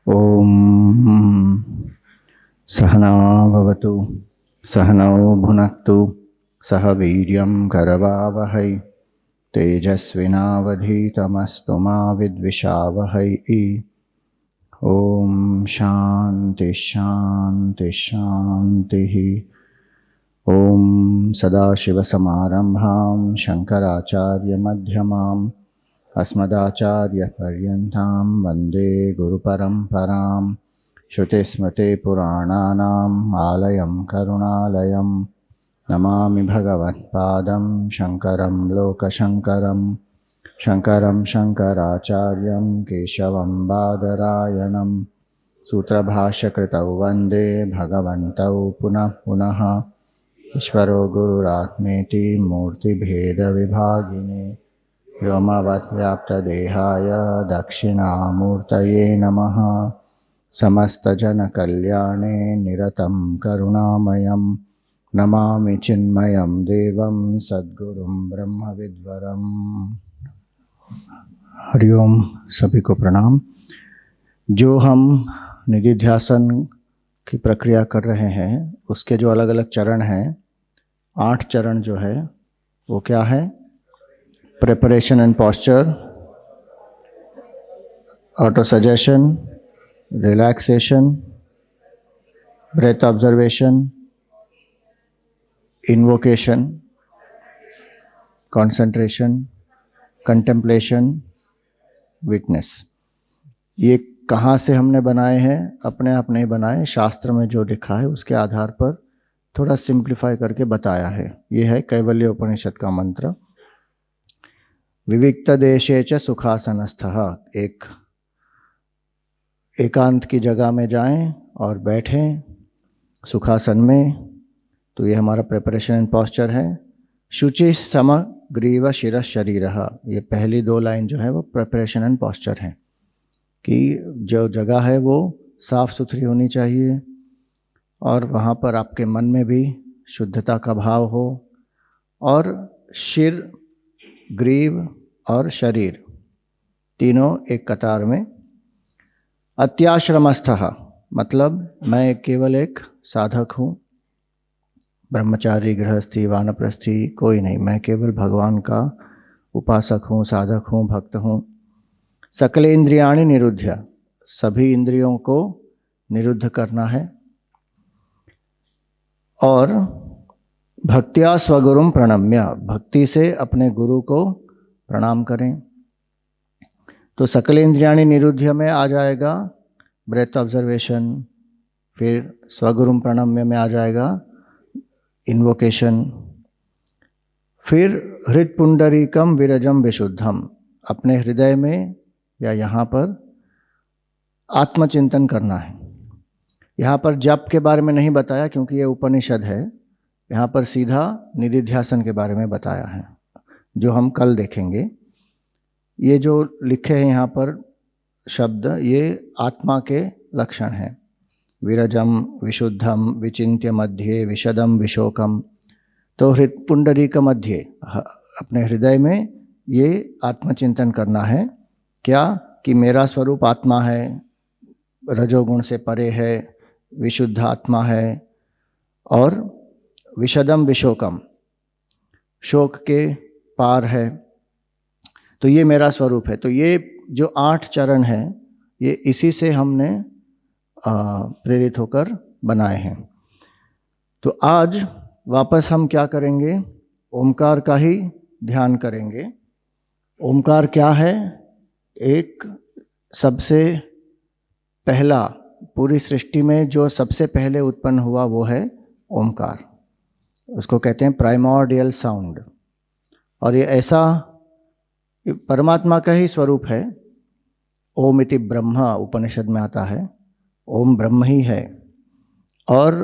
ओम सहना भवतु सहनौ भुनक्तु सह वीर्यं करवावहै तेजस्विनावधीतमस्तु मा विद्विषावहै। ओम शांति शांति शांति। ओम सदाशिवसमारंभां शंकराचार्यमध्यमाम् अस्मदाचार्यपर्यन्तां वन्दे गुरुपरम्परां। श्रुतिस्मृतिपुराणानाम् आलयं करुणालयं नमामि भगवत्पादं शङ्करं लोकशङ्करं। शङ्करं शङ्कराचार्यं केशवं बादरायणं सूत्रभाष्यकृतौ वन्दे भगवन्तौ पुनः पुनः। ईश्वरो गुरुरात्मेति मूर्तिभेदविभागिने व्योमवद्व्याप्तदेहाय दक्षिणामूर्तये नमः। समस्तजनकल्याणे निरतं करुणामयं नमामि चिन्मयं देवं सद्गुरुं ब्रह्मविद्वरम्। हरिओम, सभी को प्रणाम। जो हम निधिध्यासन की प्रक्रिया कर रहे हैं उसके जो अलग अलग चरण हैं, 8 चरण जो है वो क्या है? Preparation and posture, auto suggestion, relaxation, breath observation, invocation, concentration, contemplation, witness. ये कहाँ से हमने बनाए हैं? अपने आप नहीं बनाए, शास्त्र में जो लिखा है उसके आधार पर थोड़ा सिंप्लीफाई करके बताया है। ये है कैवल्य उपनिषद का मंत्र। विविक्त देशे च सुखासनस्थः। एक एकांत की जगह में जाएं और बैठें सुखासन में। तो ये हमारा प्रिपरेशन एंड पॉस्चर है। शुचि सम ग्रीव शिर शरीरः। ये पहली 2 लाइन जो है वो प्रिपरेशन एंड पॉस्चर है कि जो जगह है वो साफ सुथरी होनी चाहिए और वहाँ पर आपके मन में भी शुद्धता का भाव हो। और शिर, ग्रीव और शरीर तीनों एक कतार में। अत्याश्रमस्थः मतलब मैं केवल एक साधक हूँ, ब्रह्मचारी, गृहस्थी, वानप्रस्थी कोई नहीं, मैं केवल भगवान का उपासक हूँ, साधक हूँ, भक्त हूँ। सकलेन्द्रियाणि निरुध्य, सभी इंद्रियों को निरुद्ध करना है। और भक्त्या स्वगुरुम प्रणम्य, भक्ति से अपने गुरु को प्रणाम करें। तो सकलेन्द्रियाणि निरुध्य में आ जाएगा ब्रेथ ऑब्जर्वेशन, फिर स्वगुरुम प्रणम्य में आ जाएगा इन्वोकेशन, फिर हृत्पुंडरीकम विरजम विशुद्धम, अपने हृदय में या यहाँ पर आत्मचिंतन करना है। यहाँ पर जप के बारे में नहीं बताया क्योंकि ये उपनिषद है। यहाँ पर सीधा निधिध्यासन के बारे में बताया है जो हम कल देखेंगे। ये जो लिखे हैं यहाँ पर शब्द, ये आत्मा के लक्षण हैं। विरजम, विशुद्धम, विचिन्त्य मध्य, विशदम, विशोकम। तो हृत्पुंडरीक मध्य, अपने हृदय में ये आत्मचिंतन करना है। क्या? कि मेरा स्वरूप आत्मा है, रजोगुण से परे है, विशुद्ध आत्मा है। और विशदम विशोकम, शोक के पार है। तो ये मेरा स्वरूप है। तो ये जो 8 चरण हैं ये इसी से हमने प्रेरित होकर बनाए हैं। तो आज वापस हम क्या करेंगे? ओमकार का ही ध्यान करेंगे। ओमकार क्या है? एक सबसे पहला, पूरी सृष्टि में जो सबसे पहले उत्पन्न हुआ वो है ओमकार। उसको कहते हैं प्राइमॉर्डियल साउंड। और ये ऐसा परमात्मा का ही स्वरूप है। ओम इति ब्रह्मा उपनिषद में आता है, ओम ब्रह्म ही है। और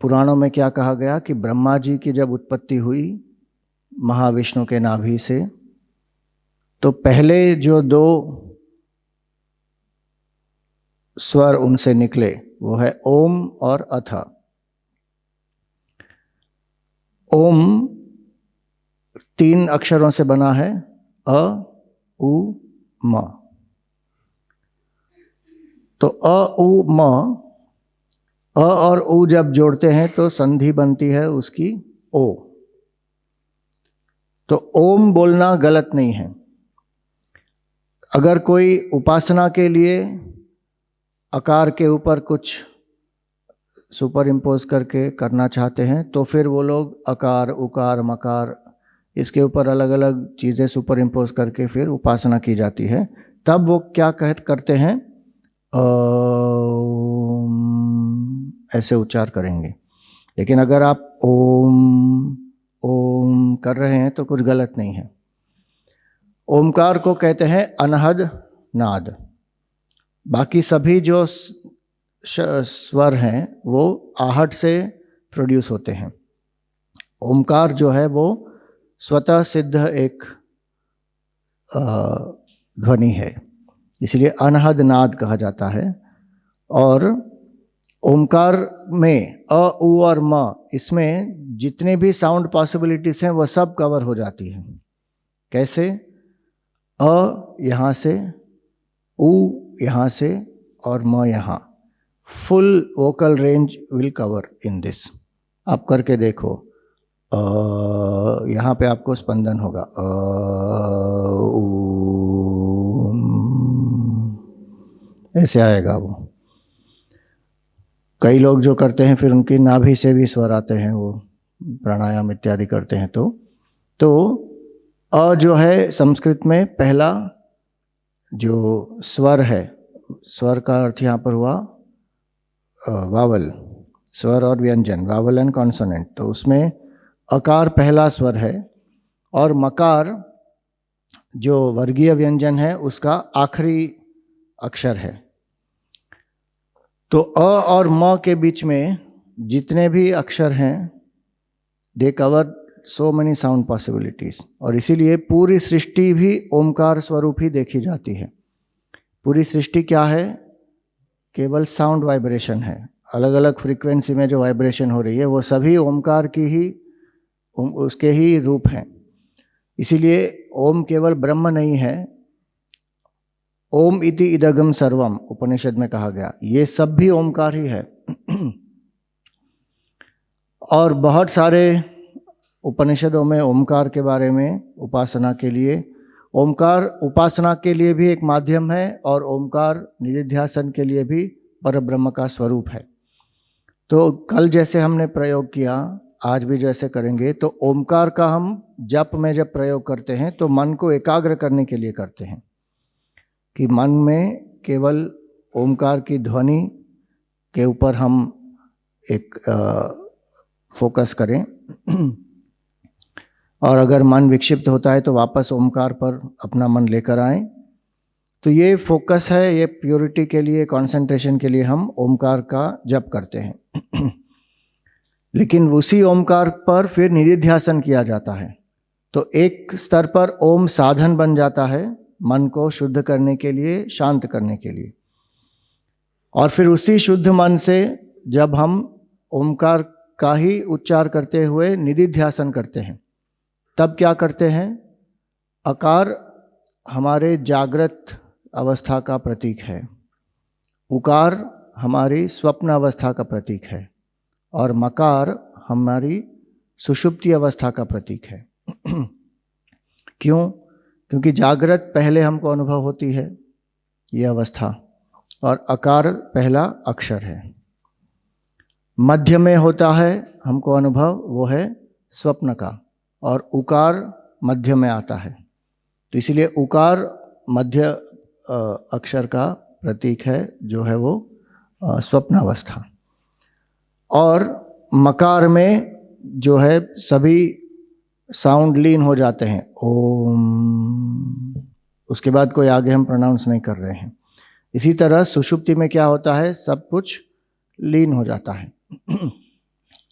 पुराणों में क्या कहा गया कि ब्रह्मा जी की जब उत्पत्ति हुई महाविष्णु के नाभि से, तो पहले जो 2 स्वर उनसे निकले वो है ओम और अथ। ओम 3 अक्षरों से बना है, अ, उ, म। तो अ उ म, अ और उ जब जोड़ते हैं तो संधि बनती है उसकी ओ। तो ओम बोलना गलत नहीं है। अगर कोई उपासना के लिए आकार के ऊपर कुछ सुपर इम्पोज करके करना चाहते हैं तो फिर वो लोग अकार उकार मकार इसके ऊपर अलग अलग चीज़ें सुपर इम्पोज करके फिर उपासना की जाती है। तब वो क्या करते हैं, ऐसे उच्चार करेंगे। लेकिन अगर आप ओम ओम कर रहे हैं तो कुछ गलत नहीं है। ओमकार को कहते हैं अनहद नाद। बाकी सभी जो स्वर हैं वो आहट से प्रोड्यूस होते हैं। ओमकार जो है वो स्वतः सिद्ध एक ध्वनि है, इसलिए अनहद नाद कहा जाता है। और ओमकार में अ उ और म, इसमें जितने भी साउंड पॉसिबिलिटीज हैं वह सब कवर हो जाती हैं। कैसे? अ यहाँ से, उ यहाँ से और म यहाँ। Full vocal range will cover in this. आप करके देखो, यहाँ पे आपको स्पंदन होगा, ऐसे आएगा वो। कई लोग जो करते हैं फिर उनकी नाभि से भी स्वर आते हैं, वो प्राणायाम इत्यादि करते हैं। तो अ जो है संस्कृत में पहला जो स्वर है, स्वर का अर्थ यहाँ पर हुआ वावल, स्वर और व्यंजन, वावल एंड कॉन्सोनेंट। तो उसमें अकार पहला स्वर है और मकार जो वर्गीय व्यंजन है उसका आखिरी अक्षर है। तो अ और म के बीच में जितने भी अक्षर हैं they cover so many sound possibilities, और इसीलिए पूरी सृष्टि भी ओमकार स्वरूप ही देखी जाती है। पूरी सृष्टि क्या है? केवल साउंड वाइब्रेशन है। अलग अलग फ्रीक्वेंसी में जो वाइब्रेशन हो रही है वो सभी ओमकार की ही, उसके ही रूप हैं। इसीलिए ओम केवल ब्रह्म नहीं है। ओम इति इदगम सर्वम उपनिषद में कहा गया, ये सब भी ओमकार ही है। और बहुत सारे उपनिषदों में ओमकार के बारे में, उपासना के लिए, ओमकार उपासना के लिए भी एक माध्यम है और ओमकार निधिध्यासन के लिए भी परब्रह्म का स्वरूप है। तो कल जैसे हमने प्रयोग किया, आज भी जैसे करेंगे। तो ओमकार का हम जप में जब प्रयोग करते हैं तो मन को एकाग्र करने के लिए करते हैं कि मन में केवल ओमकार की ध्वनि के ऊपर हम एक फोकस करें। और अगर मन विक्षिप्त होता है तो वापस ओमकार पर अपना मन लेकर आएं। तो ये फोकस है, ये प्योरिटी के लिए, कंसंट्रेशन के लिए हम ओमकार का जप करते हैं। लेकिन उसी ओमकार पर फिर निधिध्यासन किया जाता है। तो एक स्तर पर ओम साधन बन जाता है मन को शुद्ध करने के लिए, शांत करने के लिए। और फिर उसी शुद्ध मन से जब हम ओमकार का ही उच्चार करते हुए निधिध्यासन करते हैं, तब क्या करते हैं? अकार हमारे जागृत अवस्था का प्रतीक है, उकार हमारी स्वप्न अवस्था का प्रतीक है और मकार हमारी सुषुप्ति अवस्था का प्रतीक है। क्यों? क्योंकि जागृत पहले हमको अनुभव होती है ये अवस्था, और अकार पहला अक्षर है। मध्य में होता है हमको अनुभव, वो है स्वप्न का, और उकार मध्य में आता है। तो इसलिए उकार मध्य अक्षर का प्रतीक है, जो है वो स्वप्नावस्था। और मकार में जो है सभी साउंड लीन हो जाते हैं, ओम, उसके बाद कोई आगे हम प्रोनाउंस नहीं कर रहे हैं। इसी तरह सुषुप्ति में क्या होता है? सब कुछ लीन हो जाता है।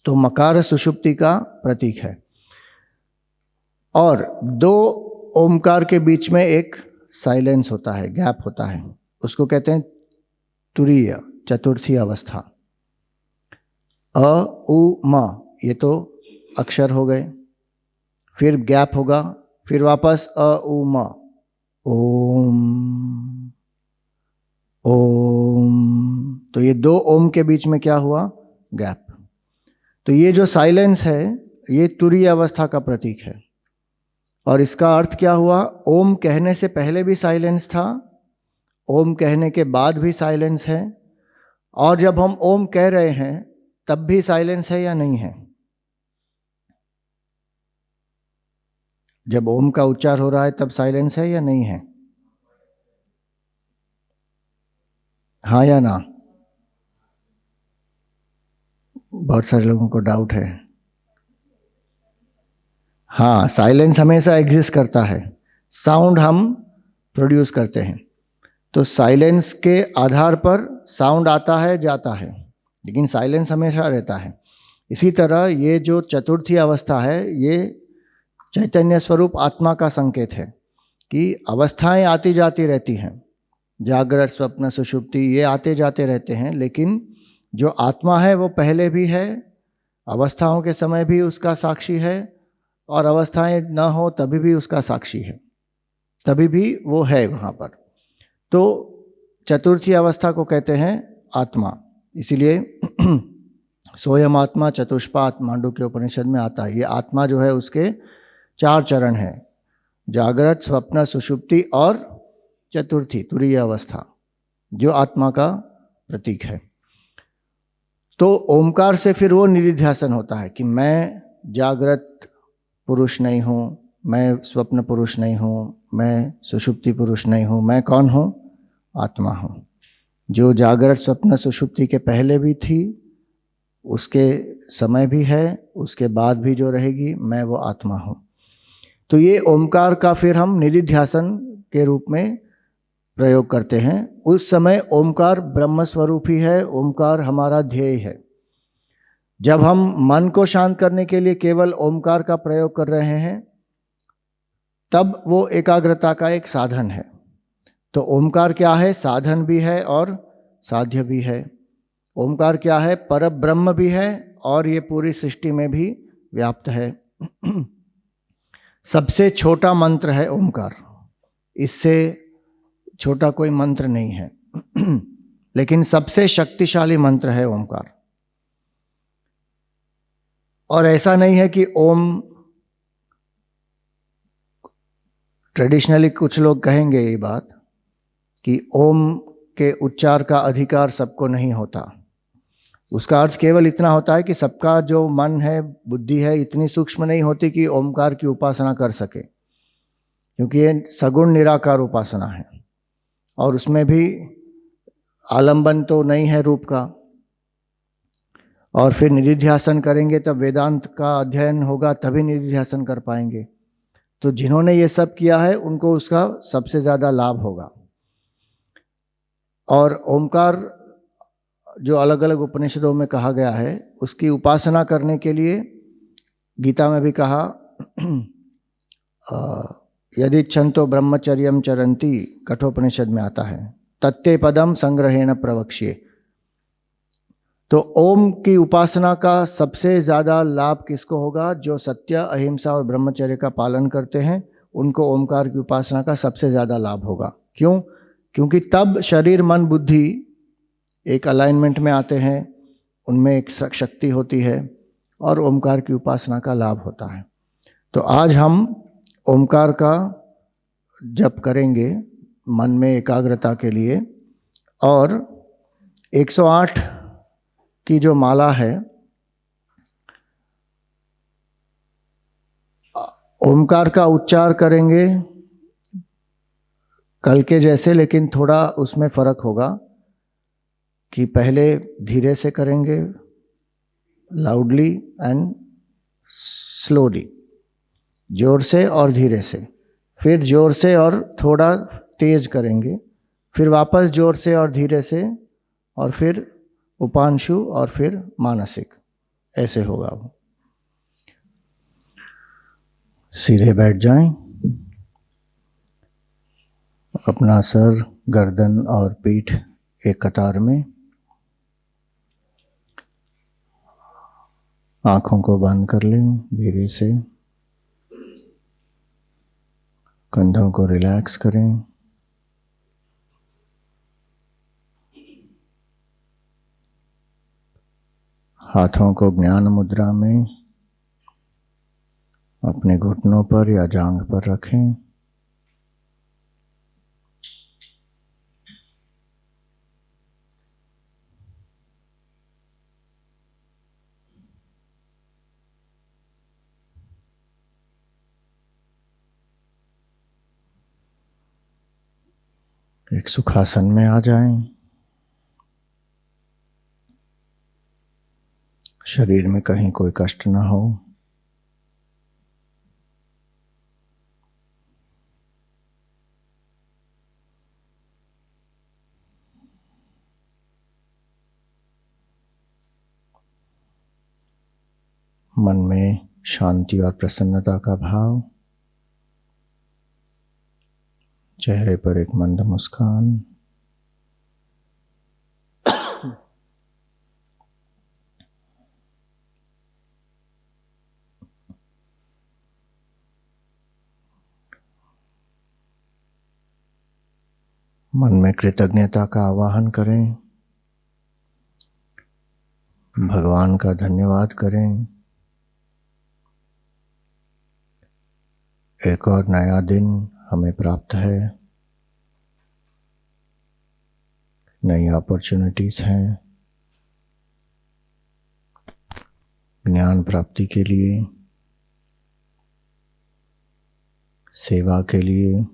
तो मकार सुषुप्ति का प्रतीक है। और दो ओमकार के बीच में एक साइलेंस होता है, गैप होता है, उसको कहते हैं तुरीय, चतुर्थी अवस्था। अ उ म ये तो अक्षर हो गए, फिर गैप होगा, फिर वापस अ उ म, ओम ओम तो ये दो ओम के बीच में क्या हुआ? गैप। तो ये जो साइलेंस है ये तुरीय अवस्था का प्रतीक है। और इसका अर्थ क्या हुआ? ओम कहने से पहले भी साइलेंस था, ओम कहने के बाद भी साइलेंस है, और जब हम ओम कह रहे हैं तब भी साइलेंस है या नहीं है? जब ओम का उच्चार हो रहा है तब साइलेंस है या नहीं है? हाँ या ना? बहुत सारे लोगों को डाउट है। हाँ, साइलेंस हमेशा एग्जिस्ट करता है। साउंड हम प्रोड्यूस करते हैं, तो साइलेंस के आधार पर साउंड आता है जाता है, लेकिन साइलेंस हमेशा रहता है। इसी तरह ये जो चतुर्थी अवस्था है ये चैतन्य स्वरूप आत्मा का संकेत है कि अवस्थाएं आती जाती रहती हैं, जागृत स्वप्न सुषुप्ति ये आते जाते रहते हैं, लेकिन जो आत्मा है वो पहले भी है, अवस्थाओं के समय भी उसका साक्षी है, और अवस्थाएं न हो तभी भी उसका साक्षी है, तभी भी वो है वहाँ पर। तो चतुर्थी अवस्था को कहते हैं आत्मा। इसीलिए सोयम आत्मा चतुष्पाद मांडुक्य उपनिषद में आता है। ये आत्मा जो है उसके 4 चरण हैं, जागृत स्वप्न सुषुप्ति और चतुर्थी तुरीय अवस्था, जो आत्मा का प्रतीक है। तो ओमकार से फिर वो निधिध्यासन होता है कि मैं जागृत पुरुष नहीं हूँ, मैं स्वप्न पुरुष नहीं हूँ, मैं सुषुप्ति पुरुष नहीं हूँ, मैं कौन हूँ? आत्मा हूँ, जो जागृत स्वप्न सुषुप्ति के पहले भी थी, उसके समय भी है, उसके बाद भी जो रहेगी, मैं वो आत्मा हूँ। तो ये ओमकार का फिर हम निधिध्यासन के रूप में प्रयोग करते हैं। उस समय ओमकार ब्रह्म स्वरूप ही है, ओमकार हमारा ध्येय है। जब हम मन को शांत करने के लिए केवल ओमकार का प्रयोग कर रहे हैं तब वो एकाग्रता का एक साधन है। तो ओमकार क्या है? साधन भी है और साध्य भी है। ओमकार क्या है? परब्रह्म भी है और ये पूरी सृष्टि में भी व्याप्त है। सबसे छोटा मंत्र है ओमकार, इससे छोटा कोई मंत्र नहीं है। लेकिन सबसे शक्तिशाली मंत्र है ओमकार। और ऐसा नहीं है कि ओम, ट्रेडिशनली कुछ लोग कहेंगे ये बात कि ओम के उच्चार का अधिकार सबको नहीं होता। उसका अर्थ केवल इतना होता है कि सबका जो मन है, बुद्धि है, इतनी सूक्ष्म नहीं होती कि ओमकार की उपासना कर सके, क्योंकि ये सगुण निराकार उपासना है और उसमें भी आलंबन तो नहीं है रूप का। और फिर निधिध्यासन करेंगे तब वेदांत का अध्ययन होगा, तभी निधिध्यासन कर पाएंगे। तो जिन्होंने ये सब किया है उनको उसका सबसे ज़्यादा लाभ होगा। और ओमकार जो अलग अलग उपनिषदों में कहा गया है, उसकी उपासना करने के लिए गीता में भी कहा यदि छंतो ब्रह्मचर्यम चरंती, कठोपनिषद में आता है, तत्ते पदम संग्रहेण प्रवक्ष्ये। तो ओम की उपासना का सबसे ज़्यादा लाभ किसको होगा? जो सत्य, अहिंसा और ब्रह्मचर्य का पालन करते हैं उनको ओमकार की उपासना का सबसे ज़्यादा लाभ होगा। क्यों? क्योंकि तब शरीर मन बुद्धि एक अलाइनमेंट में आते हैं, उनमें एक शक्ति होती है और ओमकार की उपासना का लाभ होता है। तो आज हम ओमकार का जप करेंगे मन में एकाग्रता के लिए। और 108 की जो माला है, ओमकार का उच्चार करेंगे कल के जैसे, लेकिन थोड़ा उसमें फर्क होगा कि पहले धीरे से करेंगे, लाउडली एंड स्लोली, जोर से और धीरे से, फिर जोर से और थोड़ा तेज करेंगे, फिर वापस जोर से और धीरे से, और फिर उपांशु और फिर मानसिक, ऐसे होगा वो। सीधे बैठ जाएं, अपना सर, गर्दन और पीठ एक कतार में, आँखों को बंद कर लें धीरे से, कंधों को रिलैक्स करें, हाथों को ज्ञान मुद्रा में अपने घुटनों पर या जांघ पर रखें। एक सुखासन में आ जाएं। शरीर में कहीं कोई कष्ट ना हो। मन में शांति और प्रसन्नता का भाव, चेहरे पर एक मंद मुस्कान। मन में कृतज्ञता का आवाहन करें, भगवान का धन्यवाद करें। एक और नया दिन हमें प्राप्त है, नई अपॉर्चुनिटीज हैं ज्ञान प्राप्ति के लिए, सेवा के लिए।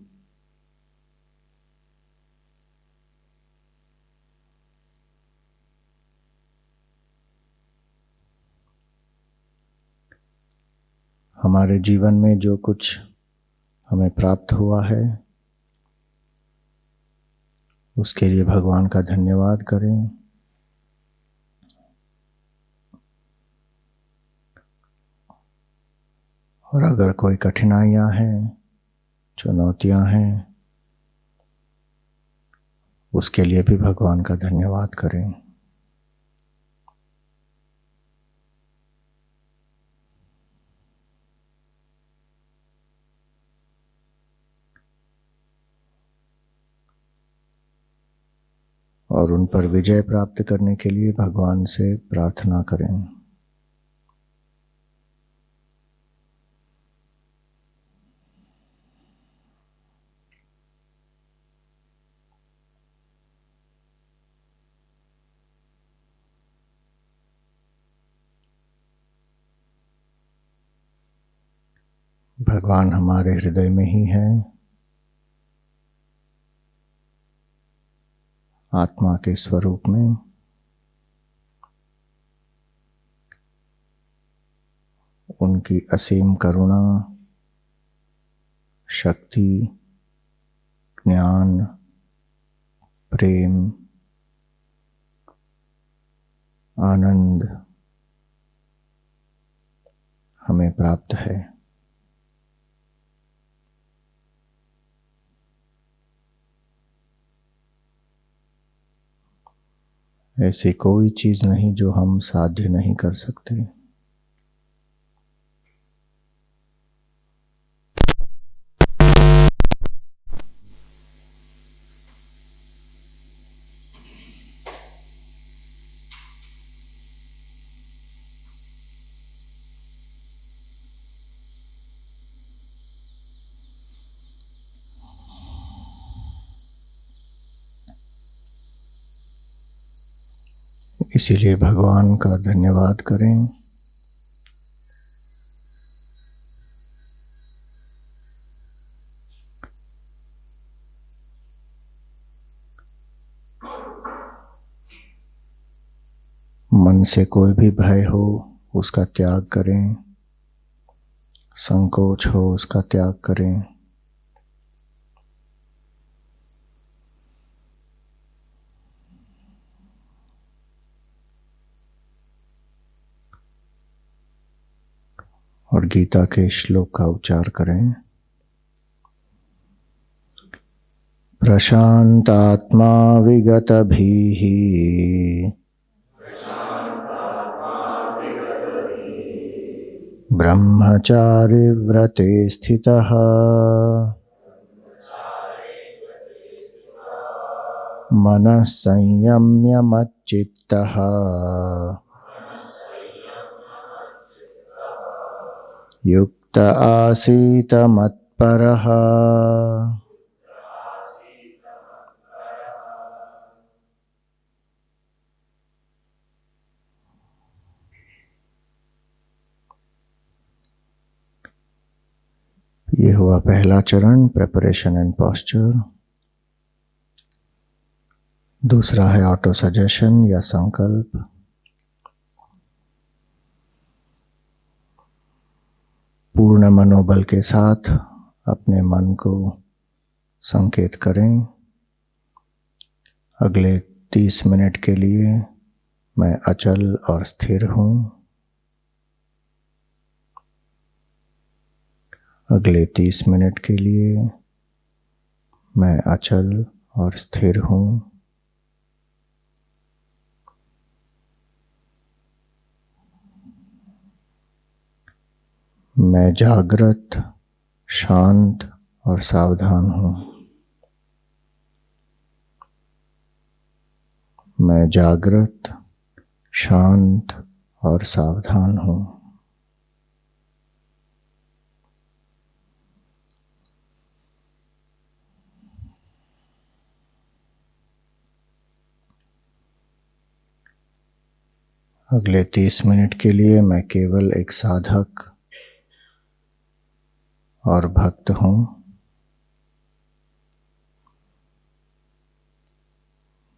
हमारे जीवन में जो कुछ हमें प्राप्त हुआ है उसके लिए भगवान का धन्यवाद करें। और अगर कोई कठिनाइयां हैं, चुनौतियां हैं, उसके लिए भी भगवान का धन्यवाद करें। और उन पर विजय प्राप्त करने के लिए भगवान से प्रार्थना करें। भगवान हमारे हृदय में ही है, आत्मा के स्वरूप में। उनकी असीम करुणा, शक्ति, ज्ञान, प्रेम, आनंद हमें प्राप्त है। ऐसी कोई चीज नहीं जो हम साध्य नहीं कर सकते। इसीलिए भगवान का धन्यवाद करें। मन से कोई भी भय हो उसका त्याग करें, संकोच हो उसका त्याग करें। और गीता के श्लोक का उच्चार करें। प्रशांतात्मा विगतभिः ब्रह्मचारि व्रते स्थितः मनः संयम्य मच्चित्तः युक्त आसीत मत्परः। ये हुआ पहला चरण, प्रिपरेशन एंड पोस्चर। दूसरा है ऑटो सजेशन या संकल्प। पूर्ण मनोबल के साथ अपने मन को संकेत करें, अगले 30 मिनट के लिए मैं अचल और स्थिर हूँ। अगले 30 मिनट के लिए मैं अचल और स्थिर हूँ। मैं जागृत, शांत और सावधान हूँ। मैं जागृत, शांत और सावधान हूँ। अगले 30 मिनट के लिए मैं केवल एक साधक और भक्त हूँ।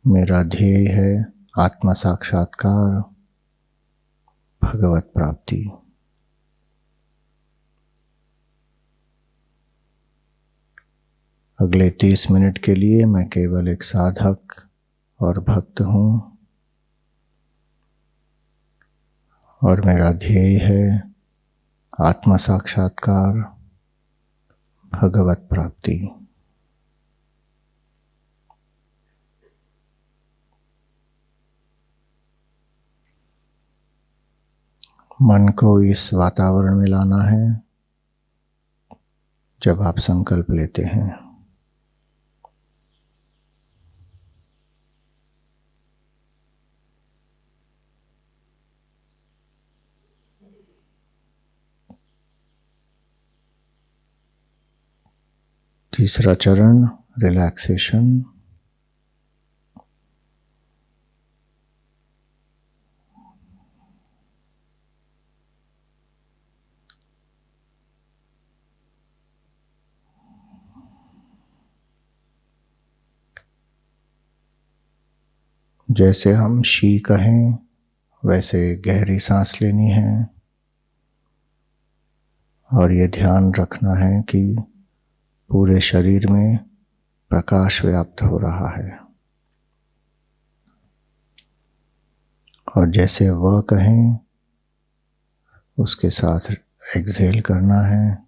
मेरा ध्येय है आत्म साक्षात्कार, भगवत प्राप्ति। अगले 30 मिनट के लिए मैं केवल एक साधक और भक्त हूँ और मेरा ध्येय है आत्म साक्षात्कार, भगवत प्राप्ति। मन को इस वातावरण में लाना है जब आप संकल्प लेते हैं। तीसरा चरण, रिलैक्सेशन। जैसे हम शी कहें वैसे गहरी सांस लेनी है और ये ध्यान रखना है कि पूरे शरीर में प्रकाश व्याप्त हो रहा है। और जैसे वह कहें उसके साथ एक्सहेल करना है,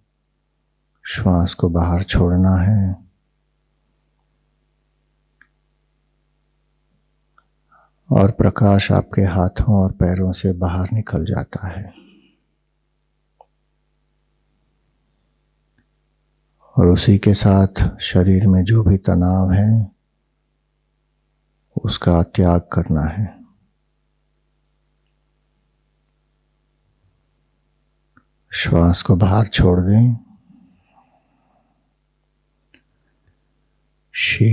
श्वास को बाहर छोड़ना है और प्रकाश आपके हाथों और पैरों से बाहर निकल जाता है। और उसी के साथ शरीर में जो भी तनाव है उसका त्याग करना है। श्वास को बाहर छोड़ दें। शी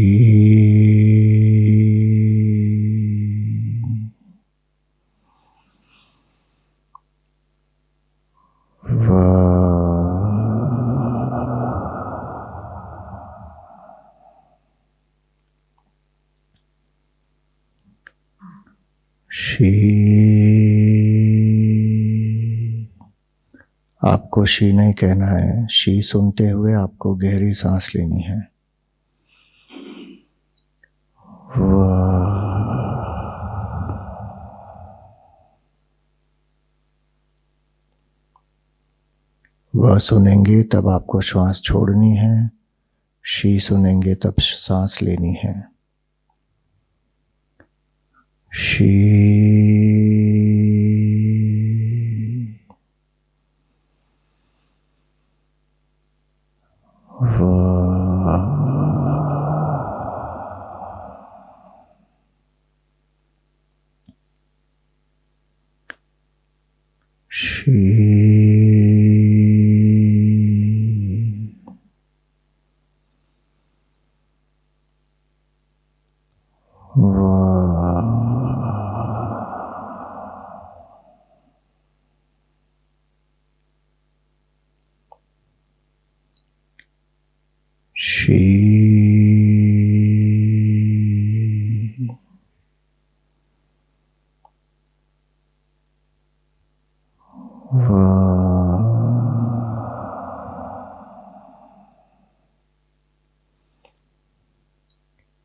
आपको शी नहीं कहना है, शी सुनते हुए आपको गहरी सांस लेनी है। वह सुनेंगे तब आपको श्वास छोड़नी है, शी सुनेंगे तब सांस लेनी है। शी शी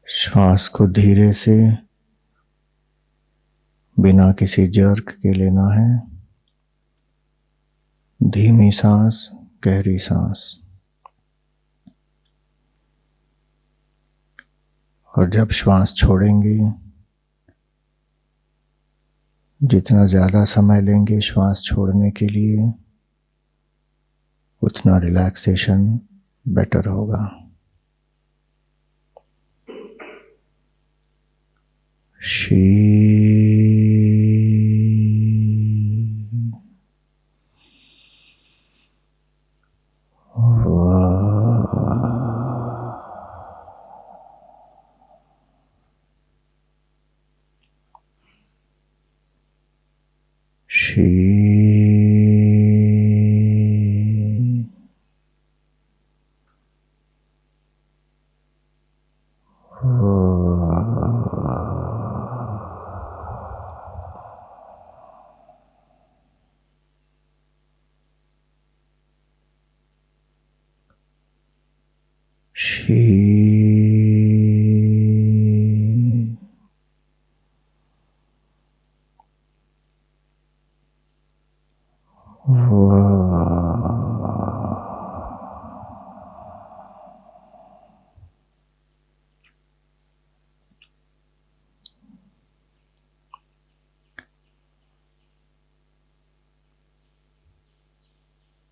श्वास को धीरे से बिना किसी जर्क के लेना है। धीमी सांस, गहरी सांस। और जब श्वास छोड़ेंगे, जितना ज़्यादा समय लेंगे श्वास छोड़ने के लिए, उतना रिलैक्सेशन बेटर होगा।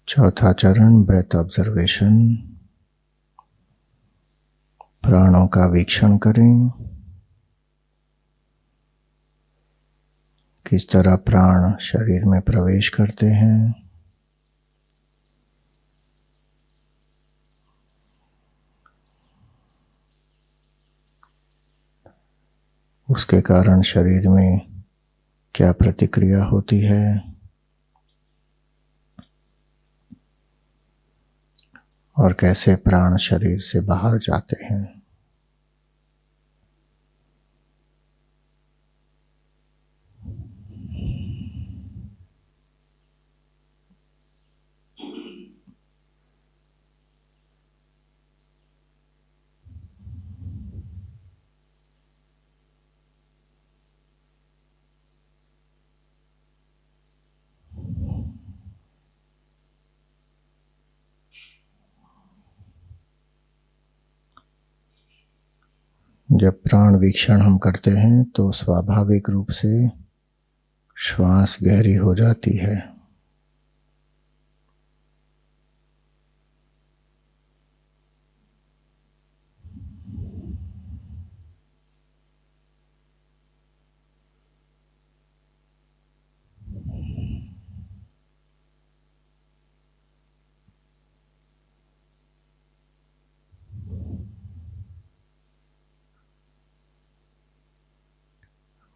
चौथा चरण ब्रेथ ऑब्जर्वेशन। प्राणों का वीक्षण करें। किस तरह प्राण शरीर में प्रवेश करते हैं, उसके कारण शरीर में क्या प्रतिक्रिया होती है, और कैसे प्राण शरीर से बाहर जाते हैं। जब प्राण वीक्षण हम करते हैं तो स्वाभाविक रूप से श्वास गहरी हो जाती है।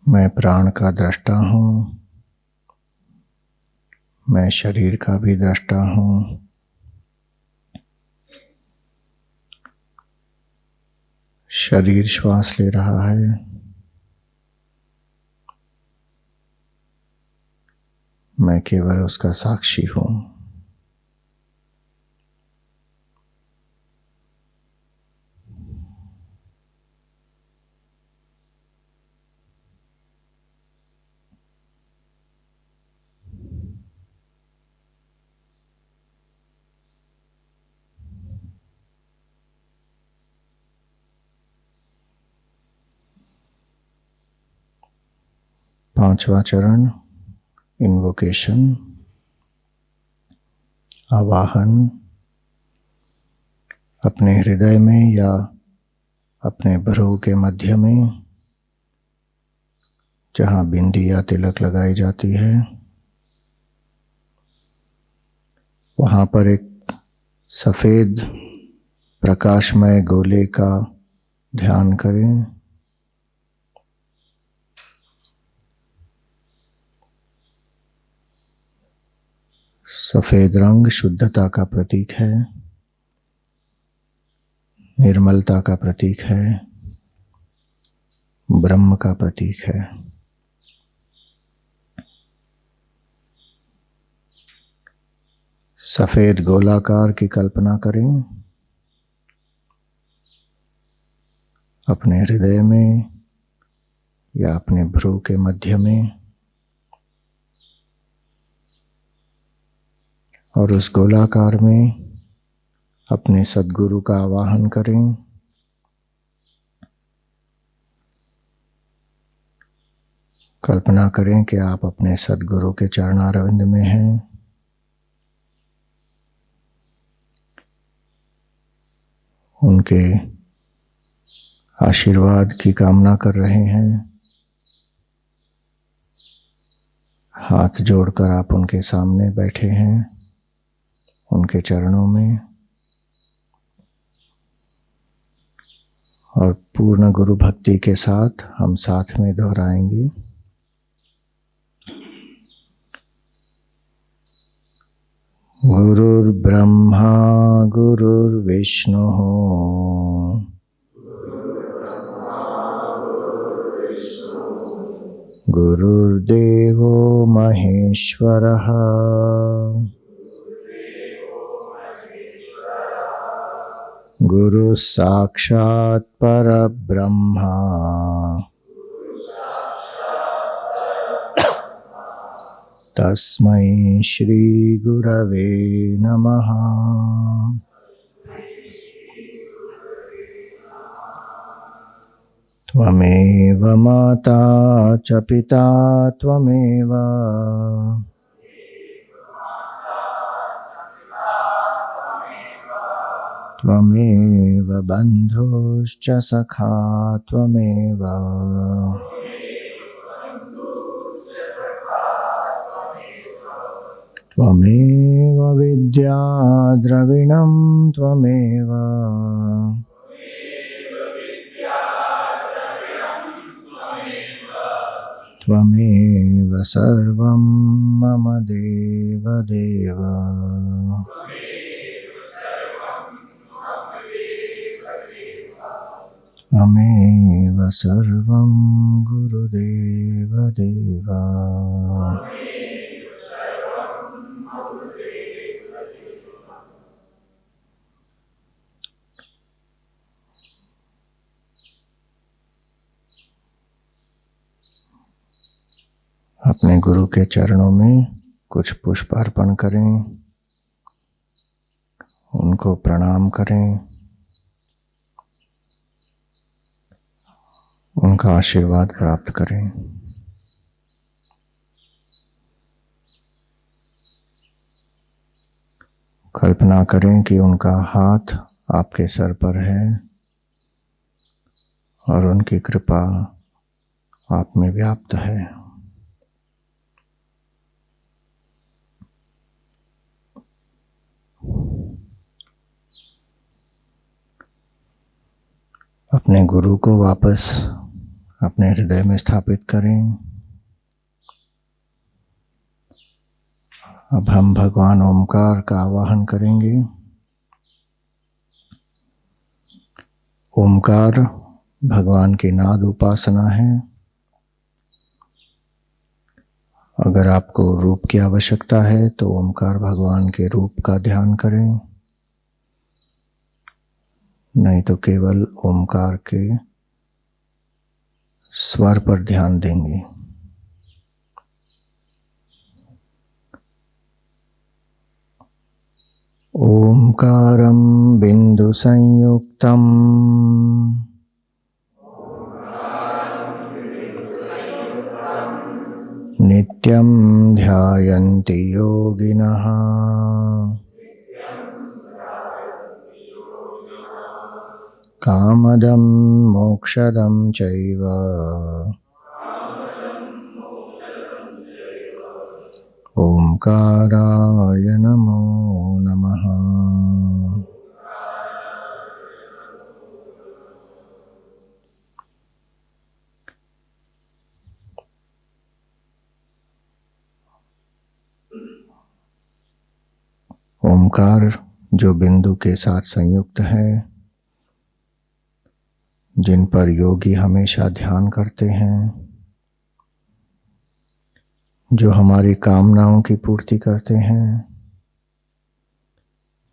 मैं प्राण का दृष्टा हूँ, मैं शरीर का भी दृष्टा हूँ। शरीर श्वास ले रहा है, मैं केवल उसका साक्षी हूँ। पांचवा चरण इन्वोकेशन, आवाहन। अपने हृदय में या अपने भ्रू के मध्य में जहाँ बिंदी या तिलक लगाई जाती है, वहाँ पर एक सफ़ेद प्रकाशमय गोले का ध्यान करें। सफ़ेद रंग शुद्धता का प्रतीक है, निर्मलता का प्रतीक है, ब्रह्म का प्रतीक है। सफेद गोलाकार की कल्पना करें अपने हृदय में या अपने भ्रू के मध्य में, और उस गोलाकार में अपने सद्गुरु का आवाहन करें। कल्पना करें कि आप अपने सद्गुरु के चरणारविंद में हैं। उनके आशीर्वाद की कामना कर रहे हैं। हाथ जोड़कर आप उनके सामने बैठे हैं, उनके चरणों में, और पूर्ण गुरु भक्ति के साथ हम साथ में दोहराएंगे। गुरुर्ब्रह्मा गुरुर्विष्णुः गुरुर्देवो महेश्वरः गुरुः साक्षात् परब्रह्मा तस्मै श्री गुरवे नमः। त्वमेव माता च पिता त्वमेव त्वमेव बन्धुश्च सखा त्वमेव त्वमेव विद्या द्रविणं त्वमेव त्वमेव सर्वं मम देवदेव। त्वमेव सर्वं गुरुदेवदेव। अपने गुरु के चरणों में कुछ पुष्प अर्पण करें, उनको प्रणाम करें, उनका आशीर्वाद प्राप्त करें। कल्पना करें कि उनका हाथ आपके सर पर है और उनकी कृपा आप में व्याप्त है। अपने गुरु को वापस अपने हृदय में स्थापित करें। अब हम भगवान ओमकार का आवाहन करेंगे। ओमकार भगवान की नाद उपासना है। अगर आपको रूप की आवश्यकता है तो ओमकार भगवान के रूप का ध्यान करें, नहीं तो केवल ओमकार के स्वर पर ध्यान देंगे। ओमकारं बिंदु संयुक्तम् नित्यं ध्यायन्ति योगिनः कामदं मोक्षदं चैव ओंकाराय नमो नमः। ओंकार जो बिंदु के साथ संयुक्त है, जिन पर योगी हमेशा ध्यान करते हैं, जो हमारी कामनाओं की पूर्ति करते हैं,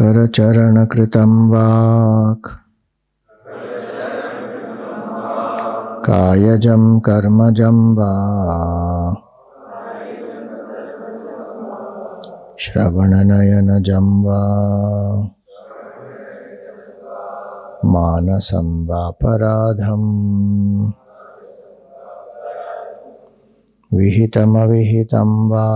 करचरणकृतं वाक् कायजं कर्मजं वा श्रवणनयनजं वा मानसं वापराधं विहितमविहितं वा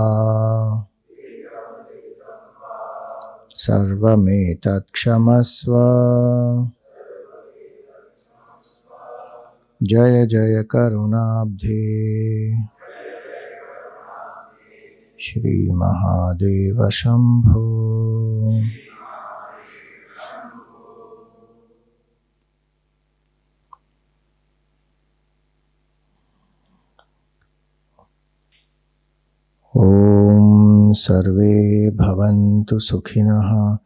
सर्वमेतत्क्षमस्व। जय जय करुणाब्धे श्री महादेव शंभो। ओम सर्वे भवन्तु सुखिनः।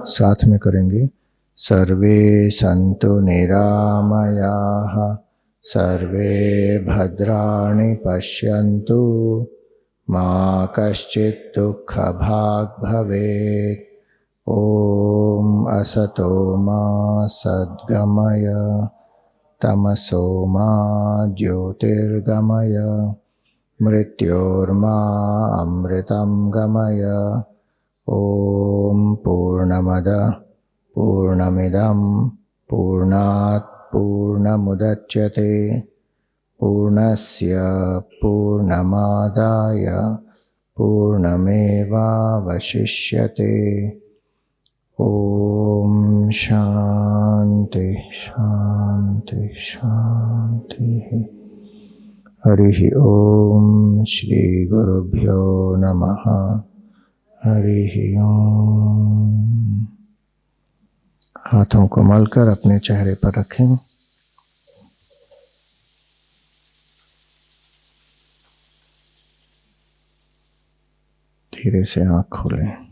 साथ में करेंगे। सर्वे सन्तु निरामयाः सर्वे भद्राणि पश्यन्तु मा कश्चित् दुःखभाग् भवेत्। ॐ असतो मा सद्गमय तमसो मा ज्योतिर्गमय मृत्योर्मा अमृतं गमय। ॐ पूर्णमदः पूर्णमिदं पूर्णात् पूर्णमुदच्यते पूर्णस्य पूर्णमादाय पूर्णमेवावशिष्यते। ॐ शान्ति शान्ति शान्तिः। हरिः ॐ श्री गुरुभ्यो नमः। हरिः ॐ। हाथों को मलकर अपने चेहरे पर रखें। धीरे से आँख खोलें।